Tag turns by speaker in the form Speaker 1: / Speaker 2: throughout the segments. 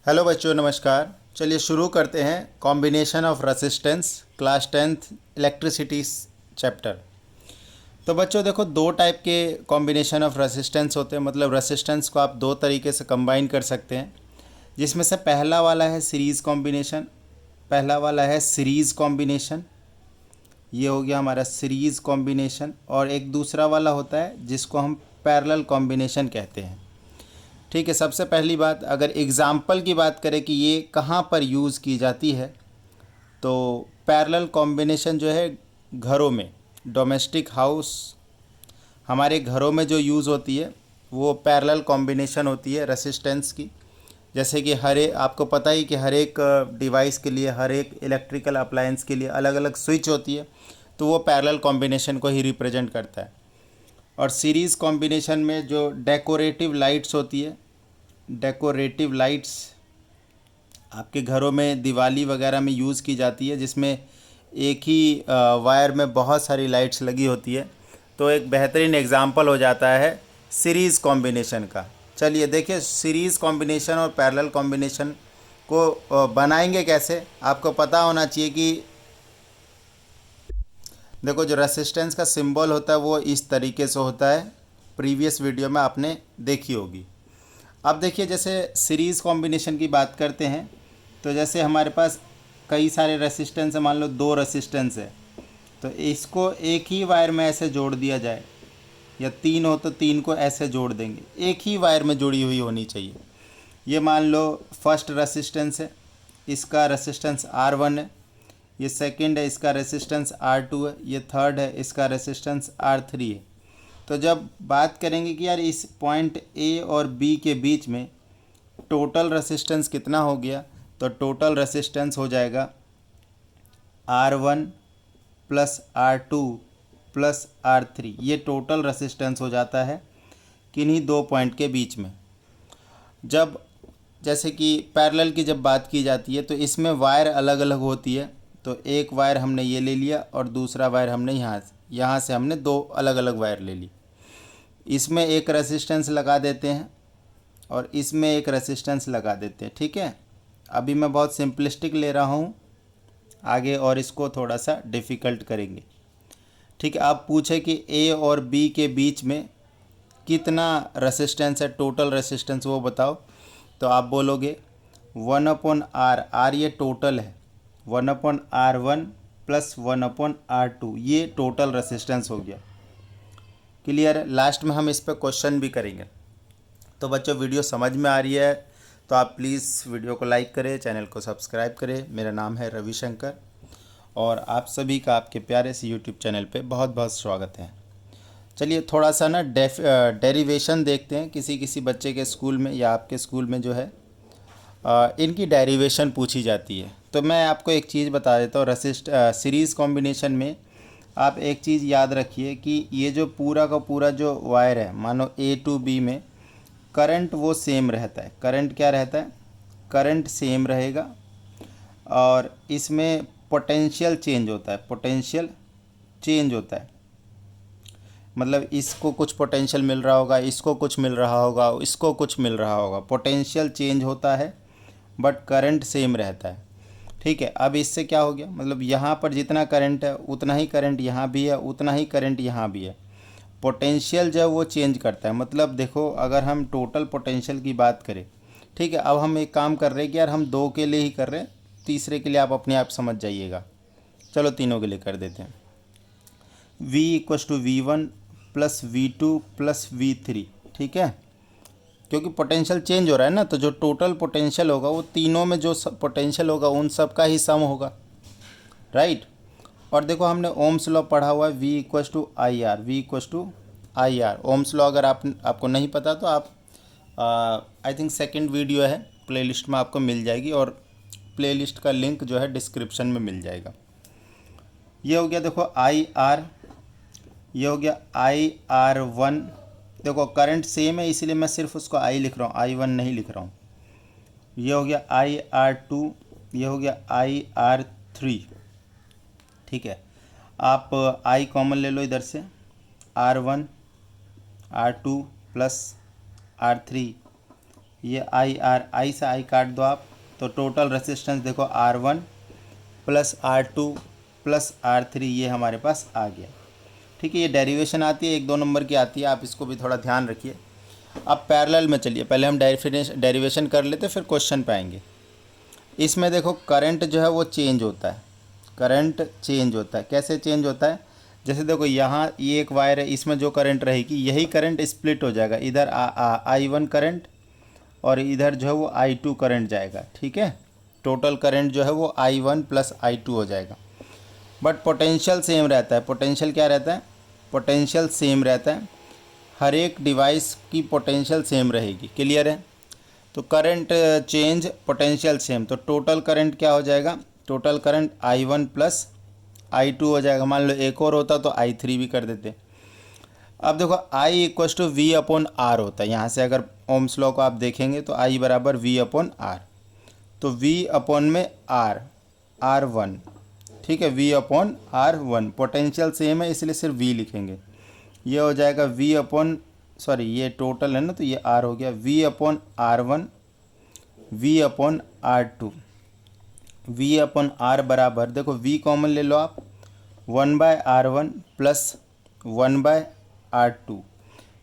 Speaker 1: Hello बच्चों, नमस्कार। चलिए शुरू करते हैं combination of resistance class 10th electricity chapter. तो बच्चों देखो, दो टाइप के कॉम्बिनेशन ऑफ रेसिस्टेंस होते हैं। मतलब रेसिस्टेंस को आप दो तरीके से कंबाइन कर सकते हैं, जिसमें से पहला वाला है सीरीज़ कॉम्बिनेशन। पहला वाला है सीरीज़ कॉम्बिनेशन, ये हो गया हमारा सीरीज़ कॉम्बिनेशन। और एक दूसरा वाला होता है जिसको हम पैरेलल कॉम्बिनेशन कहते हैं। ठीक है, सबसे पहली बात, अगर एग्ज़ाम्पल की बात करें कि ये कहाँ पर यूज़ की जाती है, तो पैरेलल कॉम्बिनेशन जो है घरों में, डोमेस्टिक हाउस, हमारे घरों में जो यूज़ होती है वो पैरेलल कॉम्बिनेशन होती है रेसिस्टेंस की। जैसे कि आपको पता ही कि हर एक डिवाइस के लिए, हर एक इलेक्ट्रिकल अप्लायंस के लिए अलग अलग स्विच होती है, तो वो पैरेलल कॉम्बिनेशन को ही रिप्रेजेंट करता है। और सीरीज़ कॉम्बिनेशन में जो डेकोरेटिव लाइट्स होती है, डेकोरेटिव लाइट्स आपके घरों में दिवाली वगैरह में यूज़ की जाती है, जिसमें एक ही वायर में बहुत सारी लाइट्स लगी होती है, तो एक बेहतरीन एग्जांपल हो जाता है सीरीज़ कॉम्बिनेशन का। चलिए देखिए, सीरीज़ कॉम्बिनेशन और पैरेलल कॉम्बिनेशन को बनाएंगे कैसे, आपको पता होना चाहिए कि देखो, जो रेसिस्टेंस का सिंबल होता है वो इस तरीके से होता है। प्रीवियस वीडियो में आपने देखी होगी। अब देखिए, जैसे सीरीज़ कॉम्बिनेशन की बात करते हैं, तो जैसे हमारे पास कई सारे रेसिस्टेंस है, मान लो दो रेसिस्टेंस है, तो इसको एक ही वायर में ऐसे जोड़ दिया जाए, या तीन हो तो तीन को ऐसे जोड़ देंगे, एक ही वायर में जुड़ी हुई होनी चाहिए। ये मान लो फर्स्ट रेसिस्टेंस है, इसका रेसिस्टेंस R1 है। ये सेकंड है, इसका रेसिस्टेंस R2 है। ये थर्ड है, इसका रेसिस्टेंस R3 है। तो जब बात करेंगे कि यार इस पॉइंट ए और बी के बीच में टोटल रेसिस्टेंस कितना हो गया, तो टोटल रेसिस्टेंस हो जाएगा R1 plus R2 plus R3। ये टोटल रेसिस्टेंस हो जाता है किन्हीं दो पॉइंट के बीच में। जब जैसे कि पैरेलल की जब बात की जाती है, तो इसमें वायर अलग अलग होती है। तो एक वायर हमने ये ले लिया और दूसरा वायर हमने यहाँ से हमने दो अलग अलग वायर ले ली। इसमें एक रेसिस्टेंस लगा देते हैं और इसमें एक रेसिस्टेंस लगा देते हैं। ठीक है, अभी मैं बहुत सिंपलिस्टिक ले रहा हूँ, आगे और इसको थोड़ा सा डिफ़िकल्ट करेंगे। ठीक है, आप पूछे कि ए और बी के बीच में कितना रेसिस्टेंस है, टोटल रेसिस्टेंस वो बताओ, तो आप बोलोगे 1/R। आर ये टोटल है, 1/R1 प्लस 1/R2, ये टोटल रेसिस्टेंस हो गया। क्लियर? लास्ट में हम इस पर क्वेश्चन भी करेंगे। तो बच्चों, वीडियो समझ में आ रही है तो आप प्लीज़ वीडियो को लाइक करें, चैनल को सब्सक्राइब करें। मेरा नाम है रविशंकर और आप सभी का आपके प्यारे से यूट्यूब चैनल पे बहुत बहुत स्वागत है। चलिए थोड़ा सा ना डेरिवेशन देखते हैं। किसी किसी बच्चे के स्कूल में या आपके स्कूल में जो है इनकी डेरिवेशन पूछी जाती है। तो मैं आपको एक चीज़ बता देता हूँ। सीरीज़ कॉम्बिनेशन में आप एक चीज़ याद रखिए कि ये जो पूरा का पूरा जो वायर है, मानो A to B में करंट वो सेम रहता है। करंट क्या रहता है? करंट सेम रहेगा। और इसमें पोटेंशियल चेंज होता है, पोटेंशियल चेंज होता है। मतलब इसको कुछ पोटेंशियल मिल रहा होगा, इसको कुछ मिल रहा होगा, इसको कुछ मिल रहा होगा, पोटेंशियल चेंज होता है बट करंट सेम रहता है। ठीक है, अब इससे क्या हो गया, मतलब यहाँ पर जितना करंट है उतना ही करंट यहाँ भी है, उतना ही करंट यहाँ भी है। पोटेंशियल जो है वो चेंज करता है। मतलब देखो, अगर हम टोटल पोटेंशियल की बात करें, ठीक है, अब हम एक काम कर रहे हैं कि यार हम दो के लिए ही कर रहे हैं, तीसरे के लिए आप अपने आप समझ जाइएगा। चलो तीनों के लिए कर देते हैं। V = V1 plus V2 plus V3। ठीक है, क्योंकि पोटेंशियल चेंज हो रहा है ना, तो जो टोटल पोटेंशियल होगा वो तीनों में जो पोटेंशियल होगा उन सब का ही सम होगा, राइट। और देखो, हमने ओम्स लॉ पढ़ा हुआ है, V = I R। V = I R Ohm's law अगर आपको नहीं पता तो आप आई थिंक सेकंड वीडियो है, प्लेलिस्ट में आपको मिल जाएगी, और प्लेलिस्ट का लिंक जो है डिस्क्रिप्शन में मिल जाएगा। ये हो गया देखो IR, ये हो गया IR1। देखो करंट सेम है इसलिए मैं सिर्फ उसको I लिख रहा हूँ, I1 नहीं लिख रहा हूँ। ये हो गया IR2, ये हो गया IR3। ठीक है, आप I कॉमन ले लो इधर से, R1 R2 प्लस R3 ये आई आर, आई से आई काट दो आप, तो टोटल रेसिस्टेंस देखो R1 plus R2 plus R3 ये हमारे पास आ गया। ठीक है, ये डेरिवेशन आती है 1-2 नंबर की आती है, आप इसको भी थोड़ा ध्यान रखिए। अब पैरेलल में चलिए, पहले हम डेरिवेशन कर लेते फिर क्वेश्चन पे आएंगे। इसमें देखो करंट जो है वो चेंज होता है, करंट चेंज होता है। कैसे चेंज होता है, जैसे देखो यहाँ ये एक वायर है, इसमें जो करंट रहेगी यही करंट स्प्लिट हो जाएगा, इधर I1 करंट और इधर जो है वो I2 करंट जाएगा। ठीक है, टोटल करंट जो है वो I1 प्लस I2 हो जाएगा। बट पोटेंशियल सेम रहता है। पोटेंशियल क्या रहता है, पोटेंशियल सेम रहता है, हर एक डिवाइस की पोटेंशियल सेम रहेगी। क्लियर है, तो करंट चेंज पोटेंशियल सेम, तो टोटल करंट क्या हो जाएगा, total current I1 plus I2 हो जाएगा। मान लो एक और होता तो I3 भी कर देते। अब देखो I equals to V upon R होता है, यहाँ से अगर ओम्स लॉ को आप देखेंगे तो I बराबर V अपॉन R, तो V अपॉन में R, R1। ठीक है, V upon R1, potential same है इसलिए सिर्फ V लिखेंगे। ये हो जाएगा V अपॉन, सॉरी ये टोटल है ना, तो ये R हो गया V upon R1, V upon R2, V upon R बराबर, देखो V कॉमन ले लो आप, 1/R1 प्लस 1/R2,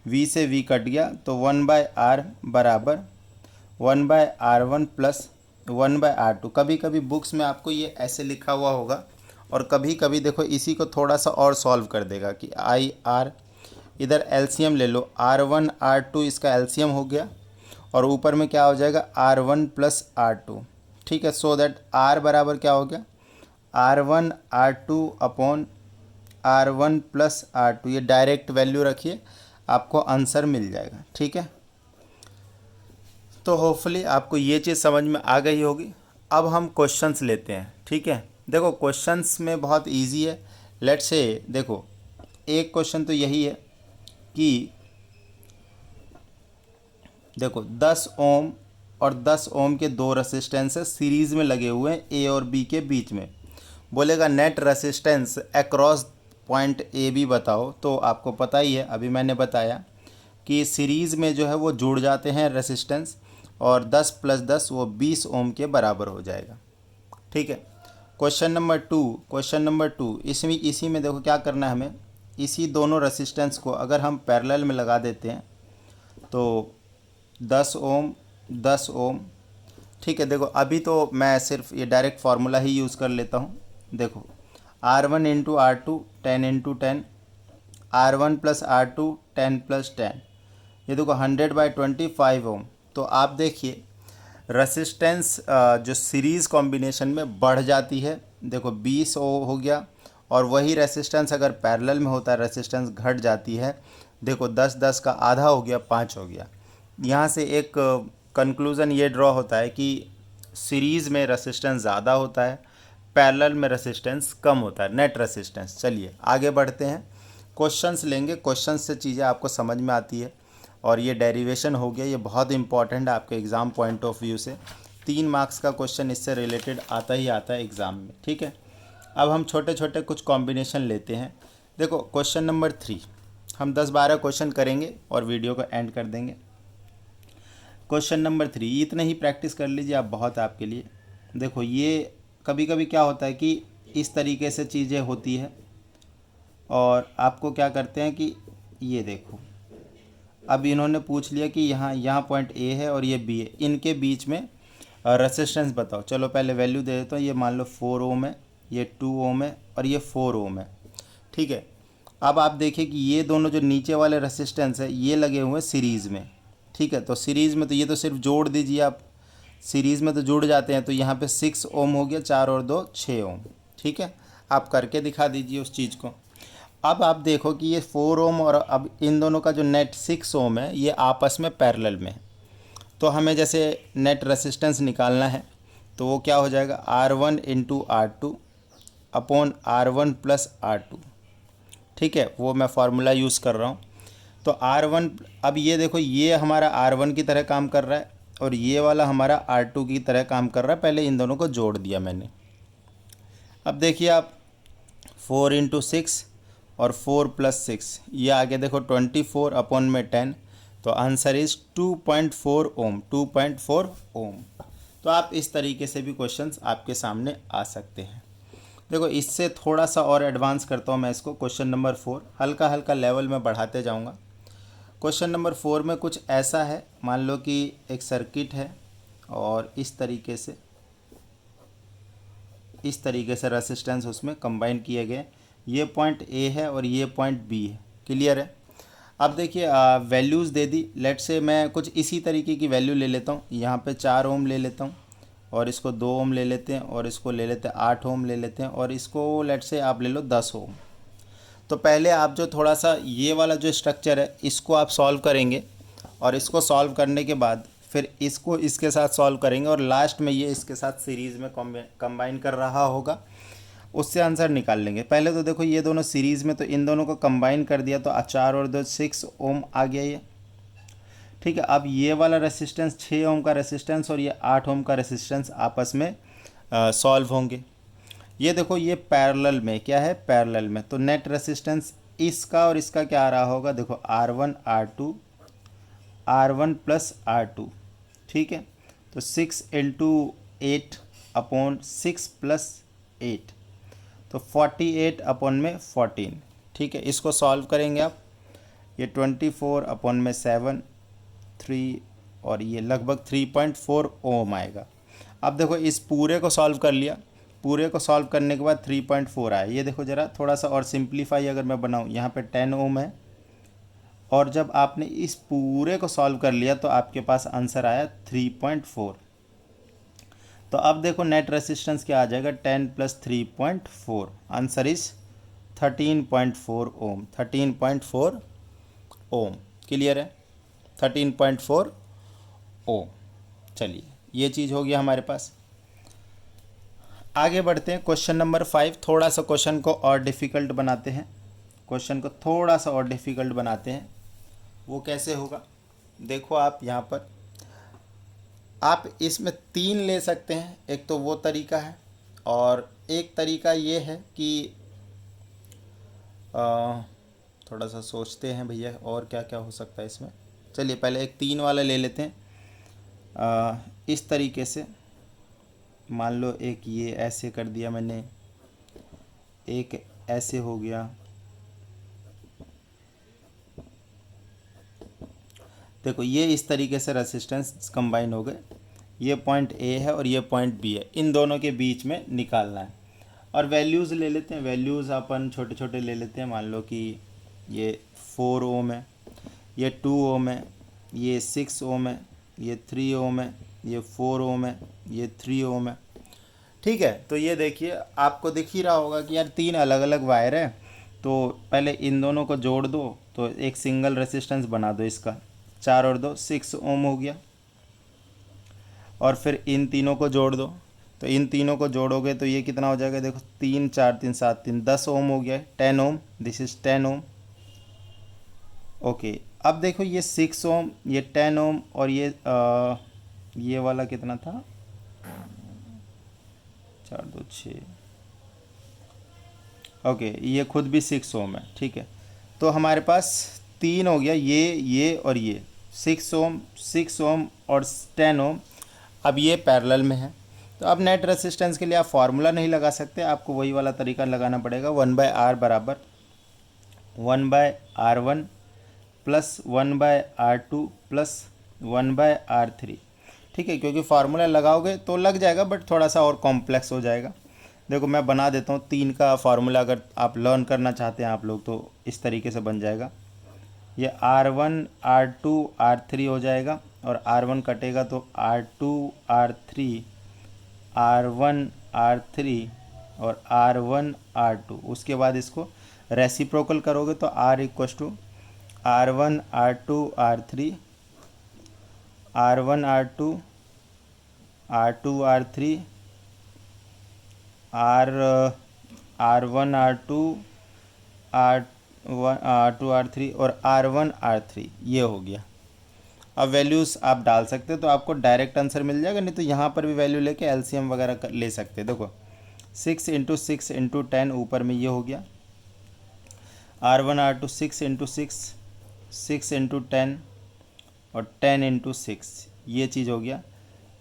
Speaker 1: V से V कट गया तो 1/R बराबर 1/R1 प्लस 1/R2। कभी कभी बुक्स में आपको ये ऐसे लिखा हुआ होगा और कभी कभी देखो इसी को थोड़ा सा और सॉल्व कर देगा कि आई आर, इधर एलसीएम ले लो, R1 R2 इसका एलसीएम हो गया और ऊपर में क्या हो जाएगा R1 प्लस R2। ठीक है, सो दैट R बराबर क्या हो गया, R1 R2 upon R1 plus R2। ये डायरेक्ट वैल्यू रखिए, आपको आंसर मिल जाएगा। ठीक है, तो होपफुली आपको ये चीज़ समझ में आ गई होगी। अब हम क्वेश्चंस लेते हैं। ठीक है, देखो क्वेश्चंस में बहुत इजी है। लेट्स से देखो एक क्वेश्चन तो यही है कि देखो 10 ओम और 10 ओम के दो रेसिस्टेंसेस सीरीज़ में लगे हुए हैं ए और बी के बीच में। बोलेगा net resistance across point A B बताओ। तो आपको पता ही है, अभी मैंने बताया कि सीरीज़ में जो है वो जुड़ जाते हैं रेसिस्टेंस, और 10 + 10 वो 20 ओम के बराबर हो जाएगा। ठीक है, क्वेश्चन नंबर टू इसी में देखो क्या करना है हमें, इसी दोनों रेसिस्टेंस को अगर हम पैरेलल में लगा देते हैं तो 10 ओम 10 ओम। ठीक है, देखो अभी तो मैं सिर्फ ये डायरेक्ट फार्मूला ही यूज़ कर लेता हूँ। देखो R1 into R2 10 into 10, R1 plus R2 10 + 10, ये देखो 100/25 ओम। तो आप देखिए रेसिस्टेंस जो सीरीज़ कॉम्बिनेशन में बढ़ जाती है। देखो 20 हो गया, और वही रेसिस्टेंस अगर पैरेलल में होता है रेसिस्टेंस घट जाती है। देखो 10 का आधा हो गया, 5 हो गया। यहाँ से एक कंक्लूज़न ये ड्रॉ होता है कि सीरीज़ में रेसिस्टेंस ज़्यादा होता है, पैरेलल में रेसिस्टेंस कम होता है, नेट रेसिस्टेंस। चलिए आगे बढ़ते हैं, क्वेश्चंस लेंगे। क्वेश्चंस से चीज़ें आपको समझ में आती है। और ये डेरिवेशन हो गया, ये बहुत इंपॉर्टेंट है आपके एग्ज़ाम पॉइंट ऑफ व्यू से। 3 मार्क्स का क्वेश्चन इससे रिलेटेड आता ही आता है एग्ज़ाम में। ठीक है, अब हम छोटे छोटे कुछ कॉम्बिनेशन लेते हैं। देखो क्वेश्चन नंबर 3, हम 10-12 क्वेश्चन करेंगे और वीडियो को एंड कर देंगे। क्वेश्चन नंबर 3, इतने ही प्रैक्टिस कर लीजिए आप, बहुत है आपके लिए। देखो ये कभी कभी क्या होता है कि इस तरीके से चीज़ें होती है, और आपको क्या करते हैं कि ये देखो अब इन्होंने पूछ लिया कि यहाँ पॉइंट ए है और ये बी है, इनके बीच में रेसिस्टेंस बताओ। चलो पहले वैल्यू दे देता हूँ। ये मान लो 4 ओम है, ये 2 ओम है और ये 4 ओम है। ठीक है, अब आप देखिए कि ये दोनों जो नीचे वाले रेसिस्टेंस है ये लगे हुए हैं सीरीज़ में। ठीक है, तो सीरीज़ में तो ये तो सिर्फ जोड़ दीजिए आप, सीरीज़ में तो जुड़ जाते हैं। तो यहाँ पे 6 ओम हो गया, 4 और 2 6 ओम। ठीक है, आप करके दिखा दीजिए उस चीज़ को। अब आप देखो कि ये 4 ओम और अब इन दोनों का जो नेट 6 ओम है ये आपस में पैरेलल में है। तो हमें जैसे नेट रेसिस्टेंस निकालना है, तो वो क्या हो जाएगा R1 into R2 upon R1 plus R2। ठीक है, वो मैं फार्मूला यूज़ कर रहा हूँ। तो R1, अब ये देखो ये हमारा R1 की तरह काम कर रहा है और ये वाला हमारा R2 की तरह काम कर रहा है। पहले इन दोनों को जोड़ दिया मैंने। अब देखिए आप 4 इंटू 6 और 4 + 6, ये आगे देखो 24 अपॉन में 10, तो आंसर इज 2.4 ओम, 2.4 ओम। तो आप इस तरीके से भी क्वेश्चंस आपके सामने आ सकते हैं। देखो इससे थोड़ा सा और एडवांस करता हूँ मैं इसको। क्वेश्चन नंबर 4 हल्का हल्का लेवल में बढ़ाते जाऊँगा। क्वेश्चन नंबर 4 में कुछ ऐसा है, मान लो कि एक सर्किट है और इस तरीके से रेसिस्टेंस उसमें कंबाइन किए गए। ये पॉइंट ए है और ये पॉइंट बी है। क्लियर है। अब देखिए वैल्यूज़ दे दी। लेट से मैं कुछ इसी तरीके की वैल्यू ले लेता हूँ। यहाँ पे 4 ओम ले लेता हूँ और इसको 2 ओम ले लेते हैं और इसको ले लेते हैं 8 ओम ले लेते हैं और इसको लेट से आप ले लो 10 ओम। तो पहले आप जो थोड़ा सा ये वाला जो स्ट्रक्चर है इसको आप सॉल्व करेंगे और इसको सॉल्व करने के बाद फिर इसको इसके साथ सॉल्व करेंगे और लास्ट में ये इसके साथ सीरीज़ में कंबाइन कर रहा होगा, उससे आंसर निकाल लेंगे। पहले तो देखो ये दोनों सीरीज़ में, तो इन दोनों को कंबाइन कर दिया तो 4 और 2 6 ओम आ गया ये। ठीक है। अब ये वाला रेसिस्टेंस 6 ओम का रेसिस्टेंस और ये 8 ओम का रेसिस्टेंस आपस में सॉल्व होंगे। ये देखो ये पैरेलल में क्या है, पैरेलल में, तो नेट रेसिस्टेंस इसका और इसका क्या आ रहा होगा, देखो R1 R2 R1 plus R2। ठीक है। तो 6 इंटू 8 अपॉन 6 प्लस 8, तो 48 अपॉन में 14। ठीक है। इसको सॉल्व करेंगे आप। ये 24 अपॉन में 7 3 और ये लगभग 3.4 ओम आएगा। अब देखो इस पूरे को सॉल्व कर लिया। पूरे को सॉल्व करने के बाद 3.4 आया। ये देखो ज़रा थोड़ा सा और सिंप्लीफाई अगर मैं बनाऊँ, यहाँ पे 10 ओम है और जब आपने इस पूरे को सॉल्व कर लिया तो आपके पास आंसर आया 3.4। तो अब देखो नेट रेसिस्टेंस क्या आ जाएगा, 10 plus 3.4, answer is 13.4 ohm, 13.4 ohm. Clear है, 13.4 ओम। चलिए ये चीज़ हो गया हमारे पास। आगे बढ़ते हैं। क्वेश्चन नंबर 5, थोड़ा सा क्वेश्चन को और डिफ़िकल्ट बनाते हैं। क्वेश्चन को थोड़ा सा और डिफ़िकल्ट बनाते हैं। वो कैसे होगा, देखो आप यहाँ पर आप इसमें 3 ले सकते हैं। एक तो वो तरीका है और एक तरीका ये है कि थोड़ा सा सोचते हैं भैया और क्या क्या हो सकता है इसमें। चलिए पहले एक 3 वाला ले लेते हैं। इस तरीके से मान लो एक ये ऐसे कर दिया मैंने, एक ऐसे हो गया। देखो ये इस तरीके से रेसिस्टेंस कंबाइन हो गए। ये पॉइंट ए है और ये पॉइंट बी है, इन दोनों के बीच में निकालना है। और वैल्यूज़ ले लेते हैं। वैल्यूज़ अपन छोटे छोटे ले लेते हैं। मान लो कि ये 4 ओम है, ये 2 ओम है, ये 6 ओम है, ये 3 ओम है, ये 4 ओम है, ये 3 ओम है। ठीक है। तो ये देखिए आपको दिख ही रहा होगा कि यार 3 अलग अलग वायर है। तो पहले इन दोनों को जोड़ दो तो एक सिंगल रेसिस्टेंस बना दो इसका। 4 और 2 6 ओम हो गया। और फिर इन तीनों को जोड़ दो, तो इन तीनों को जोड़ोगे तो ये कितना हो जाएगा, देखो 3 4 3 7 3 10 ओम हो गया, 10 ohm. This is 10 ohm. Okay. अब देखो ये 6 ओम, ये 10 ओम और ये वाला कितना था, 4 2 6। ओके ये खुद भी 6 ओम है। ठीक है। तो हमारे पास 3 हो गया, ये और ये 6 ओम 6 ओम और 10 ओम। अब ये पैरेलल में है। तो अब नेट रेसिस्टेंस के लिए आप फार्मूला नहीं लगा सकते, आपको वही वाला तरीका लगाना पड़ेगा। 1/R बराबर 1/R1 plus 1/R2 plus 1/R3। ठीक है। क्योंकि फार्मूला लगाओगे तो लग जाएगा बट थोड़ा सा और कॉम्प्लेक्स हो जाएगा। देखो मैं बना देता हूँ 3 का फार्मूला। अगर आप लर्न करना चाहते हैं आप लोग तो इस तरीके से बन जाएगा। ये R1 R2 R3 हो जाएगा और R1 कटेगा तो R2 R3 R1 R3 और R1 R2। उसके बाद इसको रेसिप्रोकल करोगे तो R equals to R1 R2 R3 R1 R2 R2 R3 R1 R2 R2 R3 और R1 R3। ये हो गया। अब वैल्यूज़ आप डाल सकते हो तो आपको डायरेक्ट आंसर मिल जाएगा, नहीं तो यहाँ पर भी वैल्यू लेके एलसीएम वगैरह ले सकते हैं। देखो 6 इंटू 6 इंटू 10 ऊपर में ये हो गया। R1 R2 6 इंटू 6 6 इंटू 10 और 10 इंटू 6, ये चीज़ हो गया।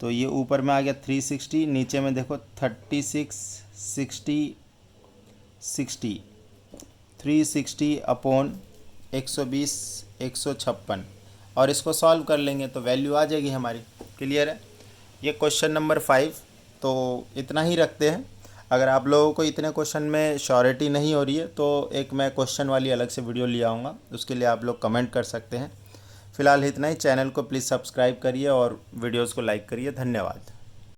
Speaker 1: तो ये ऊपर में आ गया 360, नीचे में देखो 36, 60, 60, 360 अपॉन 120, 156, और इसको सॉल्व कर लेंगे तो वैल्यू आ जाएगी हमारी। क्लियर है? ये क्वेश्चन नंबर 5। तो इतना ही रखते हैं। अगर आप लोगों को इतने क्वेश्चन में श्योरिटी नहीं हो रही है तो एक मैं क्वेश्चन वाली अलग से वीडियो ले आऊँगा, उसके लिए आप लोग कमेंट कर सकते हैं। फ़िलहाल इतना ही। चैनल को प्लीज़ सब्सक्राइब करिए और वीडियोज़ को लाइक करिए। धन्यवाद।